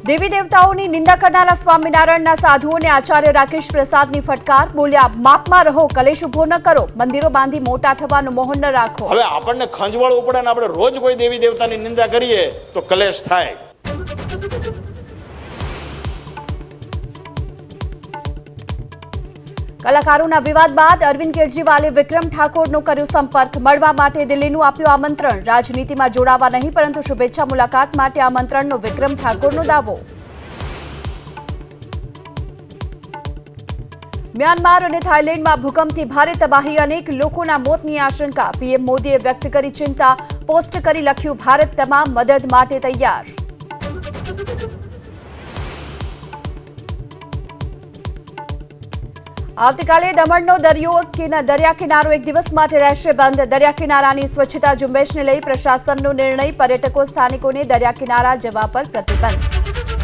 દેવી દેવતાઓની નિંદા કરનારા સ્વામિનારાયણના સાધુઓને આચાર્ય રાકેશ પ્રસાદની ફટકાર. બોલ્યા, માપમાં રહો, કલેશ ઉભો ન કરો, મંદિરો બાંધી મોટા થવાનું મોહન ન રાખો. હવે આપણને ખંજવાળવું પડે ને આપણે રોજ કોઈ દેવી દેવતાની નિંદા કરીએ તો કલેશ થાય. કલાકારોના વિવાદ બાદ અરવિંદ કેજરીવાલે વિક્રમ ઠાકોરનો કર્યો સંપર્ક. મળવા માટે દિલ્હીનું આપ્યું આમંત્રણ. રાજનીતિમાં જોડાવા નહીં પરંતુ શુભેચ્છા મુલાકાત માટે આમંત્રણનો વિક્રમ ઠાકોરનો દાવો. મ્યાનમાર અને થાઇલેન્ડમાં ભૂકંપથી ભારે તબાહી, અનેક લોકોના મોતની આશંકા. પીએમ મોદીએ વ્યક્ત કરી ચિંતા. પોસ્ટ કરી લખ્યું, ભારત તમામ મદદ માટે તૈયાર. આવતીકાલે દમણનો દરિયા કિનારો એક દિવસ માટે રહેશે બંધ. દરિયા કિનારાની સ્વચ્છતા ઝુંબેશને લઈ પ્રશાસનનો નિર્ણય. પર્યટકો સ્થાનિકોને દરિયા કિનારા જવા પર પ્રતિબંધ.